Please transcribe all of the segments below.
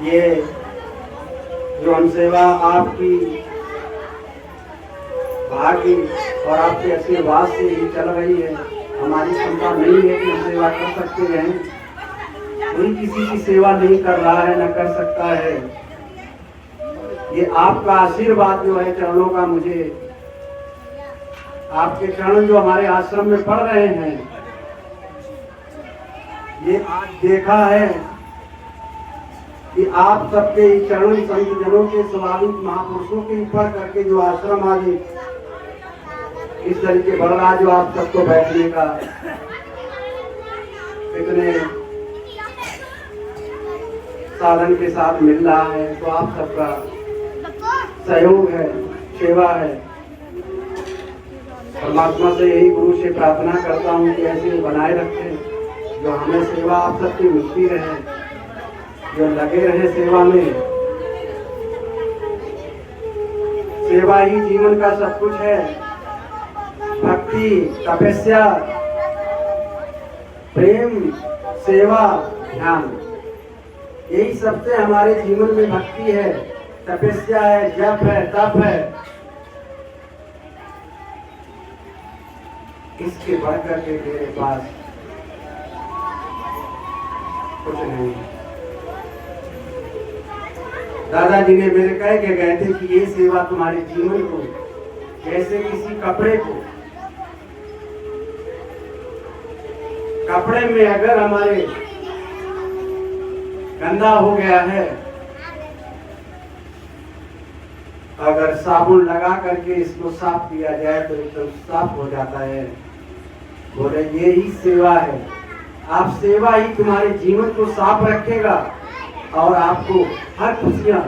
ये जो हम सेवा आपकी भाग्य और आपके आशीर्वाद से ही चल रही है। हमारी क्षमता नहीं है कि हम सेवा कर सकते हैं। कोई किसी की सेवा नहीं कर रहा है, न कर सकता है। ये आपका आशीर्वाद जो है चरणों का, मुझे आपके चरण जो हमारे आश्रम में पढ़ रहे हैं, ये आज देखा है कि आप सबके चरण संत जनों के स्वाभाविक महापुरुषों के ऊपर करके जो आश्रम आज इस तरीके बढ़ रहा, जो आप सबको बैठने का इतने साधन के साथ मिल रहा है, तो आप सबका सहयोग है, सेवा है। परमात्मा से यही गुरु से प्रार्थना करता हूँ कि ऐसे बनाए रखें, जो हमें सेवा आप सबकी मिलती रहे, जो लगे रहे सेवा में। सेवा ही जीवन का सब कुछ है। भक्ति, तपस्या, प्रेम, सेवा, ध्यान, यही सबसे हमारे जीवन में भक्ति है, तपस्या है, जप है, तप है। इसके बढ़कर के मेरे पास कुछ नहीं। दादाजी ने मेरे कह के गए थे कि ये सेवा तुम्हारे जीवन को जैसे किसी कपड़े को, कपड़े में अगर हमारे गंदा हो गया है, अगर साबुन लगा करके इसको साफ किया जाए तो एकदम साफ हो जाता है। बोले ये ही सेवा है। आप सेवा ही तुम्हारे जीवन को साफ रखेगा और आपको हर खुशियां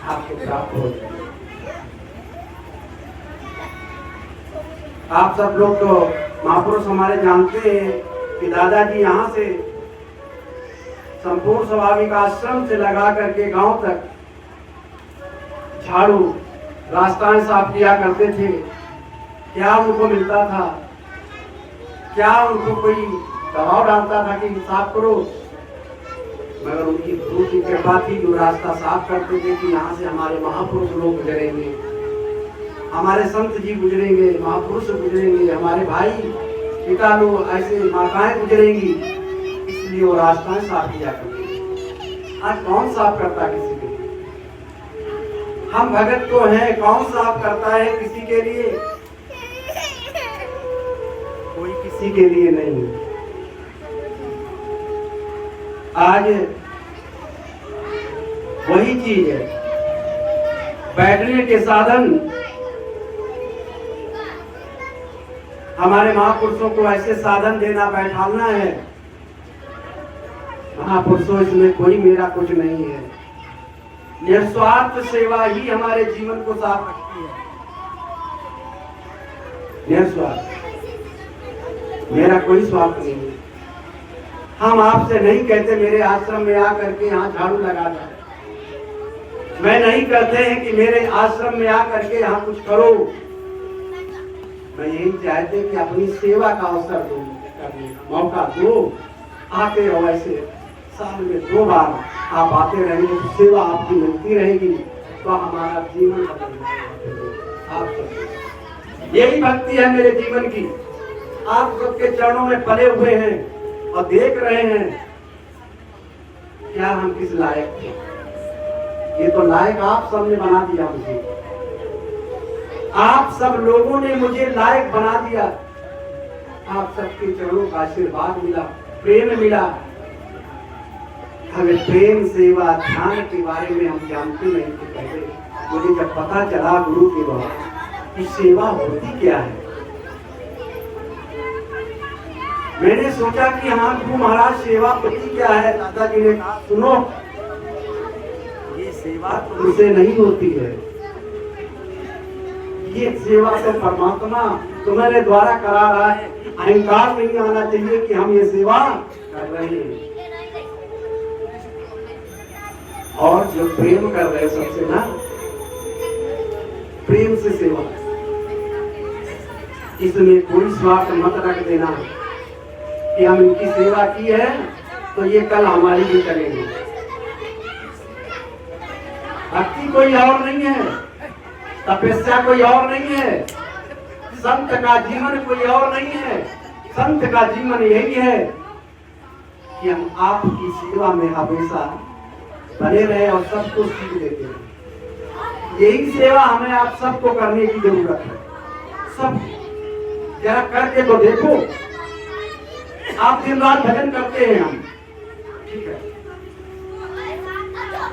आपको प्राप्त हो जाएगी। आप सब लोग तो महापुरुष हमारे जानते हैं कि दादाजी यहाँ से संपूर्ण स्वाभाविक आश्रम से लगा करके गांव तक झाड़ू, रास्ताएं साफ किया करते थे। क्या उनको मिलता था? क्या उनको कोई दबाव डालता था कि साफ करो? मगर उनकी गुरु की कृपा थी, जो रास्ता साफ करते थे कि यहाँ से हमारे महापुरुष लोग गुजरेंगे, हमारे संत जी गुजरेंगे, महापुरुष गुजरेंगे, हमारे भाई पिता लोग, ऐसे माताएं गुजरेंगी, इसलिए वो रास्ताएं साफ किया करते। आज कौन साफ करता किसी के लिए? हम भगत तो हैं, कौन साफ करता है किसी के लिए? कोई किसी के लिए नहीं। आज वही चीज है, बैठने के साधन हमारे महापुरुषों को ऐसे साधन देना, बैठाना है। महापुरुषों इसमें कोई मेरा कुछ नहीं है। निस्वार्थ सेवा ही हमारे जीवन को साफ रखती है। निस्वार्थ, मेरा कोई स्वार्थ नहीं है। हम आपसे नहीं कहते मेरे आश्रम में आकर के यहाँ झाड़ू लगा दो, मैं नहीं कहते हैं कि मेरे आश्रम में आकर के यहाँ कुछ करो। मैं यही चाहते कि अपनी सेवा का अवसर दो, करने का मौका दो। आते हो, ऐसे साल में 2 बार आप आते रहेंगे तो सेवा आपकी मिलती रहेगी, तो हमारा जीवन बदल जाएगा। आप सब यही भक्ति है मेरे जीवन की। आप सबके चरणों में पले हुए हैं और देख रहे हैं क्या हम किस लायक थे। ये तो लायक आप सबने बना दिया मुझे। आप सब लोगों ने मुझे लायक बना दिया। आप सबके चरणों का आशीर्वाद मिला, प्रेम मिला। हमें प्रेम, सेवा, ध्यान के बारे में हम जानते नहीं थे पहले। मुझे जब पता चला गुरु के द्वारा कि सेवा होती क्या है, मैंने सोचा कि हाँ गुरु महाराज सेवापति क्या है। दादाजी ने कहा सुनो, ये सेवा तुमसे नहीं होती है, ये सेवा तो परमात्मा तुम्हारे द्वारा करा रहा है। अहंकार नहीं आना चाहिए कि हम ये सेवा कर रहे हैं। और जो प्रेम कर रहे हैं सबसे ना, प्रेम से सेवा, इसमें कोई स्वार्थ मत रख देना। कि हम इनकी सेवा की है तो ये कल हमारी भी करेंगे। भक्ति कोई और नहीं है, तपस्या कोई और नहीं है, संत का जीवन कोई और नहीं है। संत का जीवन यही है कि हम आपकी सेवा में हमेशा बने रहे और सबको सीख देते हैं। यही सेवा हमें आप सबको करने की जरूरत है। सब जरा करके तो देखो। आप दिन रात भजन करते हैं, हम ठीक है,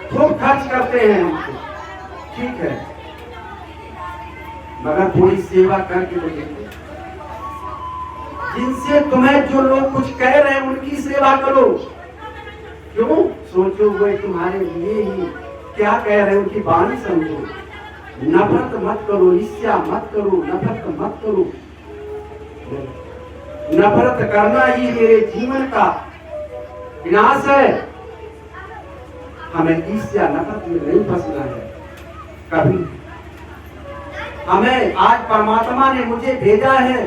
खूब खर्च करते हैं हमको, ठीक है, मगर थोड़ी सेवा करके तो देखो। जिनसे तुम्हें जो लोग कुछ कह रहे हैं उनकी सेवा करो। क्यों? सोचो वो तुम्हारे लिए ही क्या कह रहे हैं, उनकी वाणी समझो। नफरत मत करो, ईर्ष्या मत करो, नफरत मत करो। नफरत करना ही मेरे जीवन का विनाश है। हमें ईर्ष्या नफरत में नहीं फंसना है कभी। हमें आज परमात्मा ने मुझे भेजा है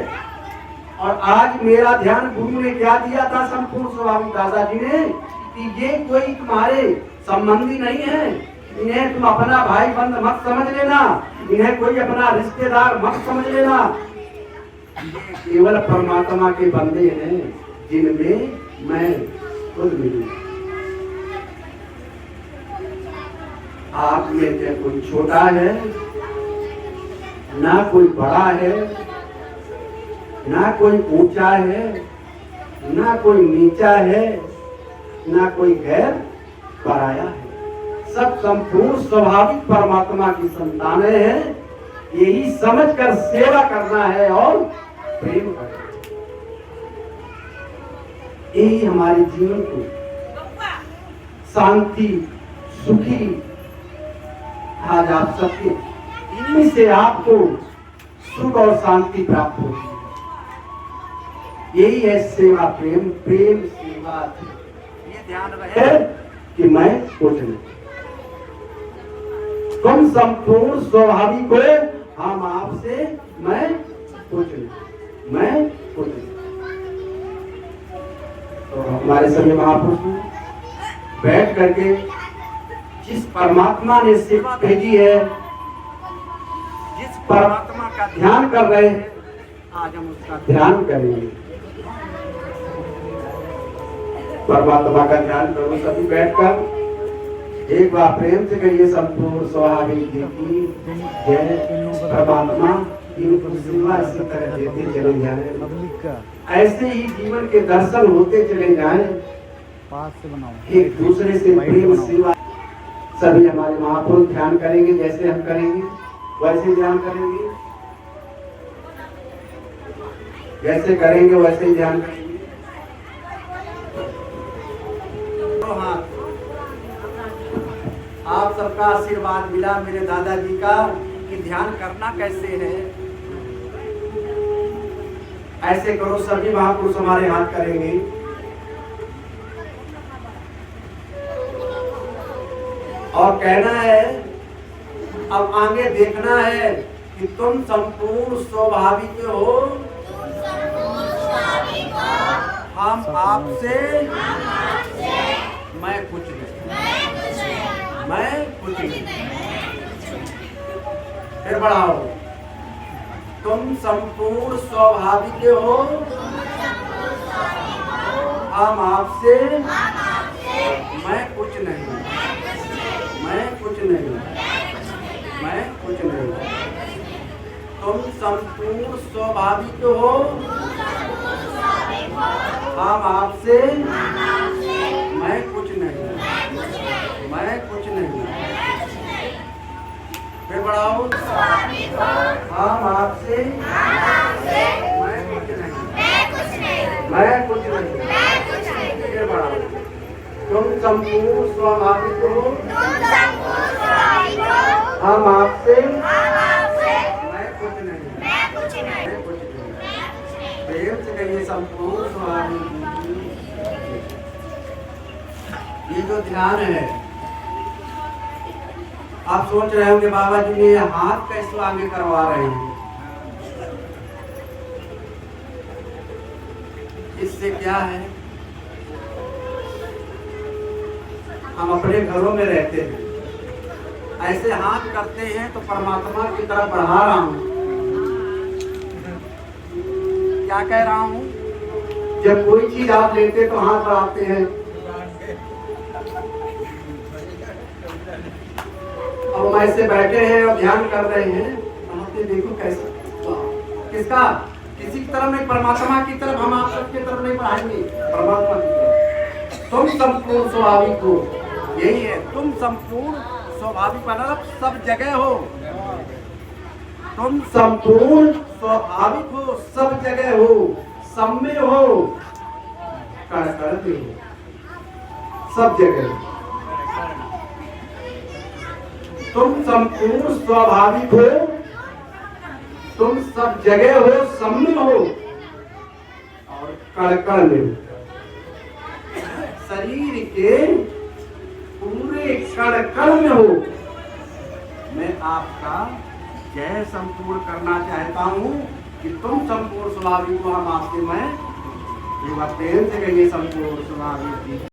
और आज मेरा ध्यान गुरु ने क्या दिया था, संपूर्ण स्वामी दादाजी ने, कि ये कोई तुम्हारे संबंधी नहीं है, इन्हें तुम अपना भाई बंद मत समझ लेना, इन्हें कोई अपना रिश्तेदार मत समझ लेना। केवल परमात्मा के बंदे हैं जिनमें मैं खुद मिलूं। आप में क्या कोई छोटा है, ना कोई बड़ा है, ना कोई ऊंचा है, ना कोई नीचा है, ना कोई गैर पराया है। सब संपूर्ण स्वाभाविक परमात्मा की संतानें हैं। यही समझकर सेवा करना है और प्रेम करना है। यही हमारे जीवन को शांति, सुखी, आज आप सबके इन्हीं से आपको सुख और शांति प्राप्त होगी। यही है सेवा, प्रेम, प्रेम सेवा। ये ध्यान रहे कि मैं कुछ नहीं, तुम संपूर्ण स्वाभाविक हो, हम आपसे मैं कुछ नहीं, मैं कुछ नहीं। तो हमारे सभी महापुरुष बैठ करके जिस परमात्मा ने सेवा भेजी है, जिस परमात्मा का ध्यान कर रहे हैं, आज हम उसका ध्यान करेंगे। परमात्मा का ध्यान करो सभी बैठकर। एक बार प्रेम से कहिए, संपूर्ण स्वाभाविक जी की जय। परमात्मा इनको सेवा इसी तरह देते चले जाए, ऐसे ही जीवन के दर्शन होते चले जाएं, एक दूसरे से प्रेम सेवा। सभी हमारे महापुरुष ध्यान करेंगे, जैसे हम करेंगे वैसे ध्यान करेंगे, जैसे करेंगे वैसे ही ध्यान करेंगे। तो हाँ, आप सबका आशीर्वाद मिला मेरे दादाजी का कि ध्यान करना कैसे है। ऐसे करो, सभी महापुरुष हमारे हाथ करेंगे। और कहना है, अब आगे देखना है कि तुम संपूर्ण स्वाभाविक हो, हम आपसे, मैं कुछ नहीं, मैं कुछ नहीं। फिर बढ़ाओ, तुम संपूर्ण स्वाभाविक हो, हम आपसे, मैं कुछ नहीं, मैं कुछ नहीं, मैं कुछ नहीं। तुम संपूर्ण स्वाभाविक हो, हम आपसे, मैं कुछ नहीं, मैं कुछ नहीं। फिर बढ़ाओ, हम आपसे, मैं कुछ नहीं, मैं कुछ नहीं। फिर बढ़ाओ, तुम संपूर्ण स्वाभाविक हो, हम आपसे, मैं कुछ नहीं, मैं कुछ नहीं। प्रेम से कहिए, संपूर्ण स्वाभाविक। ये जो ध्यान है, आप सोच रहे होंगे बाबा जी ने हाथ कैसे आगे करवा रहे हैं। इस इससे क्या है, हम अपने घरों में रहते हैं, ऐसे हाथ करते हैं तो परमात्मा की तरफ बढ़ा रहा हूं। क्या कह रहा हूं? जब कोई चीज आप लेते तो हाथ बढ़ाते हैं, अब हम ऐसे बैठे हैं और ध्यान कर रहे हैं, तो देखो कैसा, किसका, किसी की तरफ नहीं, परमात्मा की तरफ। हम आप सबकी तरफ नहीं बढ़ाएंगे, परमात्मा की तरफ। तुम संपूर्ण स्वाभाविक हो, यही है, तुम संपूर्ण स्वाभाविक मतलब सब जगह हो, तुम संपूर्ण स्वाभाविक हो, सब जगह हो, सब में हो, कण कण में हो, सब जगह हो। तुम संपूर्ण स्वाभाविक हो, तुम सब जगह हो, सब में हो और कण कण में हो। शरीर के पूरे कण कण में हो। मैं आपका जय संपूर्ण करना चाहता हूं कि तुम संपूर्ण स्वाभाविक हो, हम आपके मैं एक बार प्रेम से कहिए संपूर्ण स्वाभाविक।